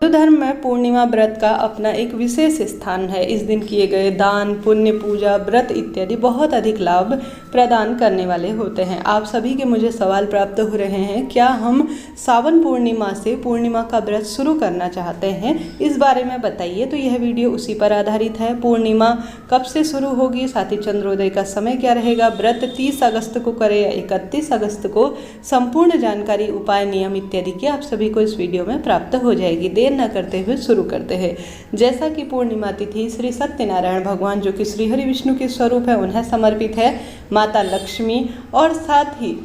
हिंदू धर्म में पूर्णिमा व्रत का अपना एक विशेष स्थान है। इस दिन किए गए दान, पुण्य, पूजा, व्रत इत्यादि बहुत अधिक लाभ प्रदान करने वाले होते हैं। आप सभी के मुझे सवाल प्राप्त हो रहे हैं, क्या हम सावन पूर्णिमा से पूर्णिमा का व्रत शुरू करना चाहते हैं, इस बारे में बताइए। तो यह वीडियो उसी पर आधारित है। पूर्णिमा कब से शुरू होगी, साथ ही चंद्रोदय का समय क्या रहेगा, व्रत 30 अगस्त को करें या 31 अगस्त को, संपूर्ण जानकारी, उपाय, नियम इत्यादि की आप सभी को इस वीडियो में प्राप्त हो जाएगी। देर न करते हुए शुरू करते हैं। जैसा कि पूर्णिमा तिथि श्री सत्यनारायण भगवान, जो कि श्री हरि विष्णु के स्वरूप है, उन्हें समर्पित है, माता लक्ष्मी और साथ ही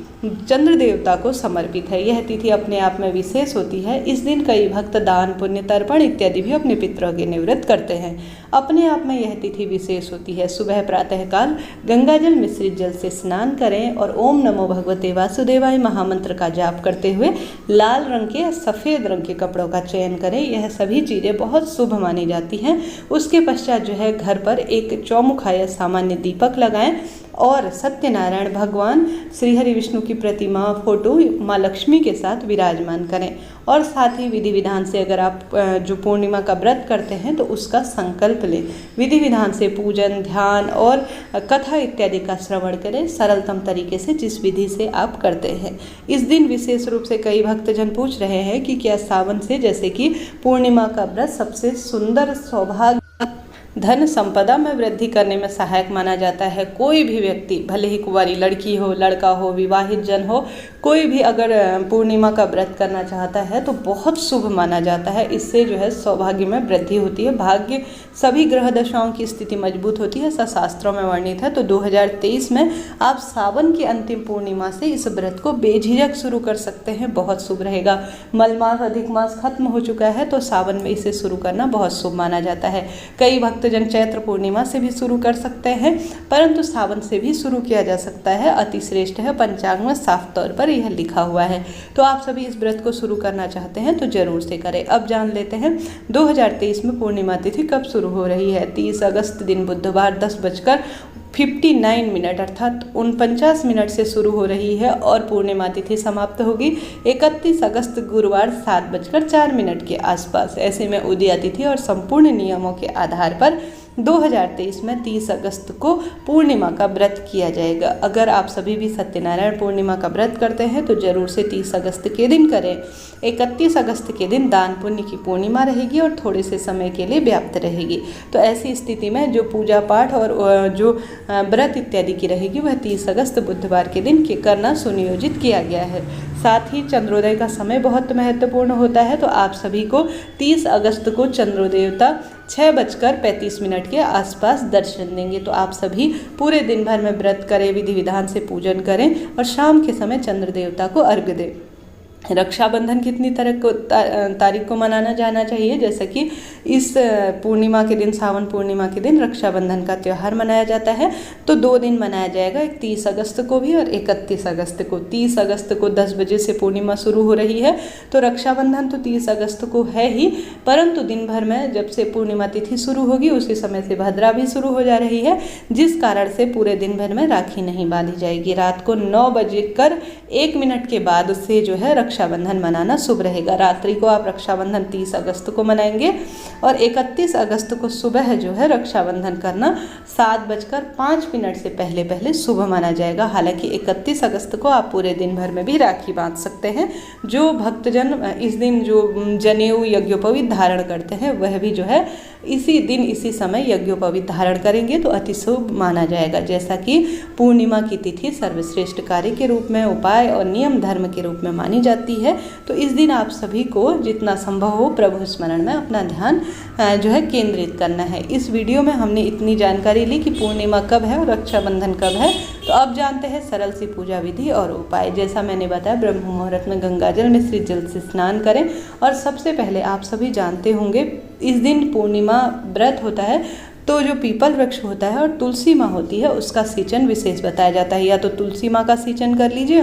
चंद्र देवता को समर्पित है। यह तिथि अपने आप में विशेष होती है। इस दिन कई भक्त दान, पुण्य, तर्पण इत्यादि भी अपने पितरों के निवृत्त करते हैं। अपने आप में यह तिथि विशेष होती है। सुबह प्रातःकाल गंगाजल मिश्रित जल से स्नान करें और ओम नमो भगवते वासुदेवाय महामंत्र का जाप करते हुए लाल रंग के या सफ़ेद रंग के कपड़ों का चयन करें। यह सभी चीज़ें बहुत शुभ मानी जाती हैं। उसके पश्चात जो है घर पर एक चौमुखा या सामान्य दीपक लगाएं और सत्यनारायण भगवान, श्री हरि विष्णु की प्रतिमा, फोटो माँ लक्ष्मी के साथ विराजमान करें। और साथ ही विधि विधान से, अगर आप जो पूर्णिमा का व्रत करते हैं तो उसका संकल्प लें। विधि विधान से पूजन, ध्यान और कथा इत्यादि का श्रवण करें, सरलतम तरीके से, जिस विधि से आप करते हैं। इस दिन विशेष रूप से कई भक्तजन पूछ रहे हैं कि क्या सावन से, जैसे कि पूर्णिमा का व्रत सबसे सुंदर, सौभाग्य, धन संपदा में वृद्धि करने में सहायक माना जाता है। कोई भी व्यक्ति, भले ही कुंवारी लड़की हो, लड़का हो, विवाहित जन हो, कोई भी अगर पूर्णिमा का व्रत करना चाहता है तो बहुत शुभ माना जाता है। इससे जो है सौभाग्य में वृद्धि होती है, भाग्य, सभी ग्रह दशाओं की स्थिति मजबूत होती है, ऐसा शास्त्रों में वर्णित है। तो 2023 में आप सावन की अंतिम पूर्णिमा से इस व्रत को बेझिझक शुरू कर सकते हैं, बहुत शुभ रहेगा। मलमास, अधिक मास खत्म हो चुका है तो सावन में इसे शुरू करना बहुत शुभ माना जाता है। कई भक्तजन चैत्र पूर्णिमा से भी शुरू कर सकते हैं, परंतु सावन से भी शुरू किया जा सकता है। अति श्रेष्ठ है, पंचांग में साफ तौर पर यह लिखा हुआ है। तो आप सभी इस व्रत को शुरू करना चाहते हैं तो जरूर से करें। अब जान लेते हैं 2023 में पूर्णिमा तिथि कब शुरू हो रही है। 30 अगस्त दिन बुधवार 10:59 अर्थात 49 मिनट से शुरू हो रही है और पूर्णिमा तिथि समाप्त होगी 31 अगस्त गुरुवार 7:04 के आसपास। ऐसे में उदया तिथि और संपूर्ण नियमों के आधार पर 2023 में 30 अगस्त को पूर्णिमा का व्रत किया जाएगा। अगर आप सभी भी सत्यनारायण पूर्णिमा का व्रत करते हैं तो जरूर से 30 अगस्त के दिन करें। 31 अगस्त के दिन दान पुण्य की पूर्णिमा रहेगी और थोड़े से समय के लिए व्याप्त रहेगी। तो ऐसी स्थिति में जो पूजा पाठ और जो व्रत इत्यादि की रहेगी वह 30 अगस्त बुधवार के दिन करना सुनियोजित किया गया है। साथ ही चंद्रोदय का समय बहुत महत्वपूर्ण होता है। तो आप सभी को 30 अगस्त को चंद्रोदयता 6:35 के आसपास दर्शन देंगे। तो आप सभी पूरे दिन भर में व्रत करें, विधि विधान से पूजन करें और शाम के समय चंद्र देवता को अर्घ्य दें। रक्षाबंधन कितनी तारीख को मनाना जाना चाहिए, जैसे कि इस पूर्णिमा के दिन, सावन पूर्णिमा के दिन रक्षाबंधन का त्यौहार मनाया जाता है। तो 2 दिन मनाया जाएगा, एक 30 अगस्त को भी और 31 अगस्त को। 30 अगस्त को 10 बजे से पूर्णिमा शुरू हो रही है तो रक्षाबंधन तो 30 अगस्त को है ही, परंतु दिन भर में जब से पूर्णिमा तिथि शुरू होगी उसी समय से भद्रा भी शुरू हो जा रही है, जिस कारण से पूरे दिन भर में राखी नहीं बांधी जाएगी। रात को 9:01 के बाद से जो है रक्षाबंधन मनाना शुभ रहेगा। रात्रि को आप रक्षाबंधन 30 अगस्त को मनाएंगे और 31 अगस्त को सुबह जो है रक्षाबंधन करना 7:05 से पहले पहले शुभ माना जाएगा। हालांकि 31 अगस्त को आप पूरे दिन भर में भी राखी बांध सकते हैं। जो भक्तजन इस दिन जो जनेऊ यज्ञोपवीत धारण करते हैं वह भी जो है इसी दिन इसी समय यज्ञोपवीत धारण करेंगे तो अति शुभ माना जाएगा। जैसा कि पूर्णिमा की तिथि सर्वश्रेष्ठ कार्य के रूप में, उपाय और नियम धर्म के रूप में मानी जाती है, तो इस दिन आप सभी को जितना संभव हो प्रभु स्मरण में अपना ध्यान जो है केंद्रित करना है। इस वीडियो में हमने इतनी जानकारी ली कि पूर्णिमा कब है और रक्षाबंधन कब है। तो अब जानते हैं सरल सी पूजा विधि और उपाय। जैसा मैंने बताया, ब्रह्म मुहूर्त में गंगाजल मिश्रित जल से स्नान करें। और सबसे पहले आप सभी जानते होंगे इस दिन पूर्णिमा व्रत होता है तो जो पीपल वृक्ष होता है और तुलसी माँ होती है उसका सिंचन विशेष बताया जाता है। या तो तुलसी माँ का सिंचन कर लीजिए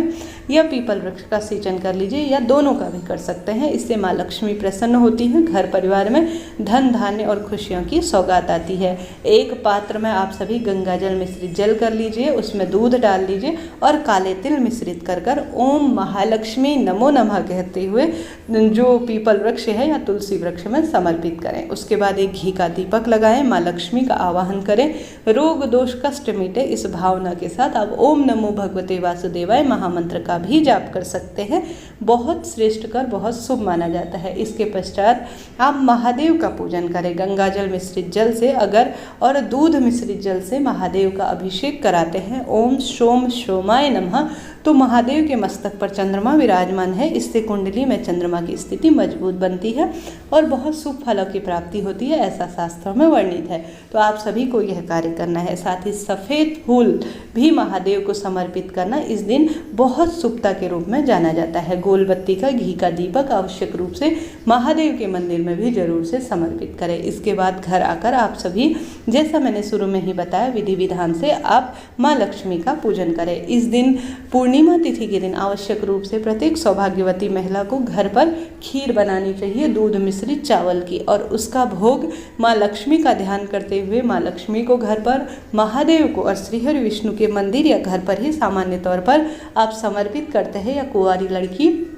या पीपल वृक्ष का सिंचन कर लीजिए, या दोनों का भी कर सकते हैं। इससे माँ लक्ष्मी प्रसन्न होती हैं, घर परिवार में धन धान्य और खुशियों की सौगात आती है। एक पात्र में आप सभी गंगा जल मिश्रित जल कर लीजिए, उसमें दूध डाल लीजिए और काले तिल मिश्रित कर कर ओम महालक्ष्मी नमो नमः कहते हुए जो पीपल वृक्ष है या तुलसी वृक्ष में समर्पित करें। उसके बाद एक घी का दीपक लगाएं, माँ लक्ष्मी का आवाहन करें, रोग दोष कष्ट मिटे, इस भावना के साथ आप ओम नमो भगवते वासुदेवाय महामंत्र का भी जाप कर सकते हैं। बहुत श्रेष्ठ कर बहुत शुभ माना जाता है। इसके पश्चात आप महादेव का पूजन करें, गंगा जल मिश्रित जल से अगर और दूध मिश्रित जल से महादेव का अभिषेक कराते हैं, ओम सोम सोमाय नमः, तो महादेव के मस्तक पर चंद्रमा विराजमान है। इससे कुंडली में चंद्रमा की स्थिति मजबूत बनती है और बहुत शुभ फलों की प्राप्ति होती है, ऐसा शास्त्रों में वर्णित है। तो आप सभी को यह कार्य करना है। साथ ही सफ़ेद फूल भी महादेव को समर्पित करना इस दिन बहुत शुभता के रूप में जाना जाता है। गोल बत्ती का घी का दीपक आवश्यक रूप से महादेव के मंदिर में भी जरूर से समर्पित करें। इसके बाद घर आकर आप सभी, जैसा मैंने शुरू में ही बताया, विधि विधान से आप माँ लक्ष्मी का पूजन करें। इस दिन पूर्णिमा तिथि के दिन आवश्यक रूप से प्रत्येक सौभाग्यवती महिला को घर पर खीर बनानी चाहिए दूध मिश्रित चावल की, और उसका भोग माँ लक्ष्मी का ध्यान करते हुए माँ लक्ष्मी को घर पर, महादेव को और श्रीहरि विष्णु के मंदिर या घर पर ही सामान्य तौर पर आप समर्पित करते हैं, या कुंवारी लड़की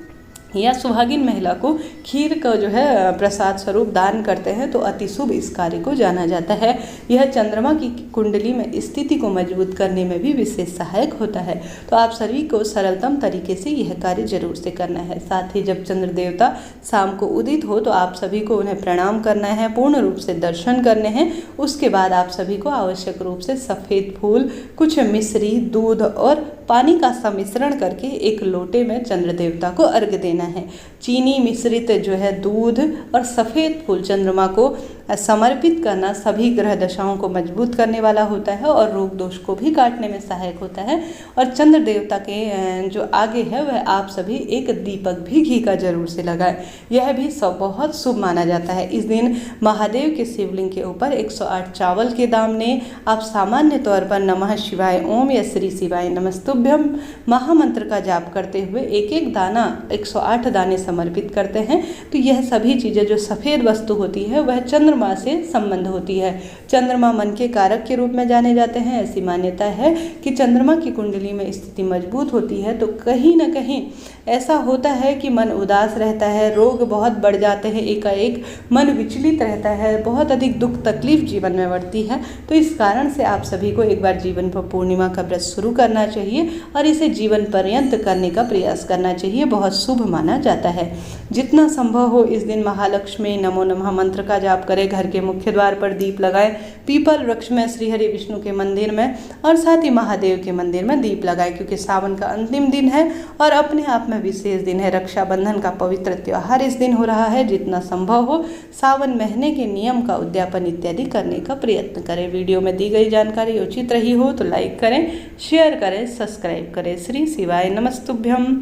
या सुहागिन महिला को खीर का जो है प्रसाद स्वरूप दान करते हैं तो अति शुभ इस कार्य को जाना जाता है। यह चंद्रमा की कुंडली में स्थिति को मजबूत करने में भी विशेष सहायक होता है। तो आप सभी को सरलतम तरीके से यह कार्य जरूर से करना है। साथ ही जब चंद्र देवता शाम को उदित हो तो आप सभी को उन्हें प्रणाम करना है, पूर्ण रूप से दर्शन करने हैं। उसके बाद आप सभी को आवश्यक रूप से सफ़ेद फूल, कुछ मिश्री, दूध और पानी का सम्मिश्रण करके एक लोटे में चंद्र देवता को अर्घ्य देना है। चीनी मिश्रित जो है दूध और सफ़ेद फूल चंद्रमा को समर्पित करना सभी ग्रह दशाओं को मजबूत करने वाला होता है और रोग दोष को भी काटने में सहायक होता है। और चंद्र देवता के जो आगे है वह आप सभी एक दीपक भी घी का जरूर से लगाएं, यह भी सब बहुत शुभ माना जाता है। इस दिन महादेव के शिवलिंग के ऊपर 108 चावल के दाने आप सामान्य तौर पर नमः शिवाय ओम या श्री शिवाय नमस्तुभ्यम महामंत्र का जाप करते हुए एक एक दाना 108 दाने समर्पित करते हैं। तो यह सभी चीज़ें जो सफ़ेद वस्तु होती है वह चंद्रमा से संबंध होती है। चंद्रमा मन के कारक के रूप में जाने जाते हैं। ऐसी मान्यता है कि चंद्रमा की कुंडली में स्थिति मजबूत होती है तो कहीं ना कहीं ऐसा होता है कि मन उदास रहता है, रोग बहुत बढ़ जाते हैं, एकाएक मन विचलित रहता है, बहुत अधिक दुख तकलीफ जीवन में बढ़ती है। तो इस कारण से आप सभी को एक बार जीवन पर पूर्णिमा का व्रत शुरू करना चाहिए और इसे जीवन पर्यंत करने का प्रयास करना चाहिए, बहुत शुभ माना जाता है। जितना संभव हो इस दिन महालक्ष्मी नमो नमः मंत्र का जाप करें, घर के मुख्य द्वार पर दीप लगाएं, पीपल वृक्ष में, श्रीहरि विष्णु के मंदिर में और साथ ही महादेव के मंदिर में दीप लगाएं, क्योंकि सावन का अंतिम दिन है और अपने आप में विशेष दिन है। रक्षाबंधन का पवित्र त्योहार इस दिन हो रहा है। जितना संभव हो सावन महीने के नियम का उद्यापन इत्यादि करने का प्रयत्न करें। वीडियो में दी गई जानकारी उचित रही हो तो लाइक करें, शेयर करें, सब्सक्राइब करें। श्री शिवाय नमस्तुभ्यम।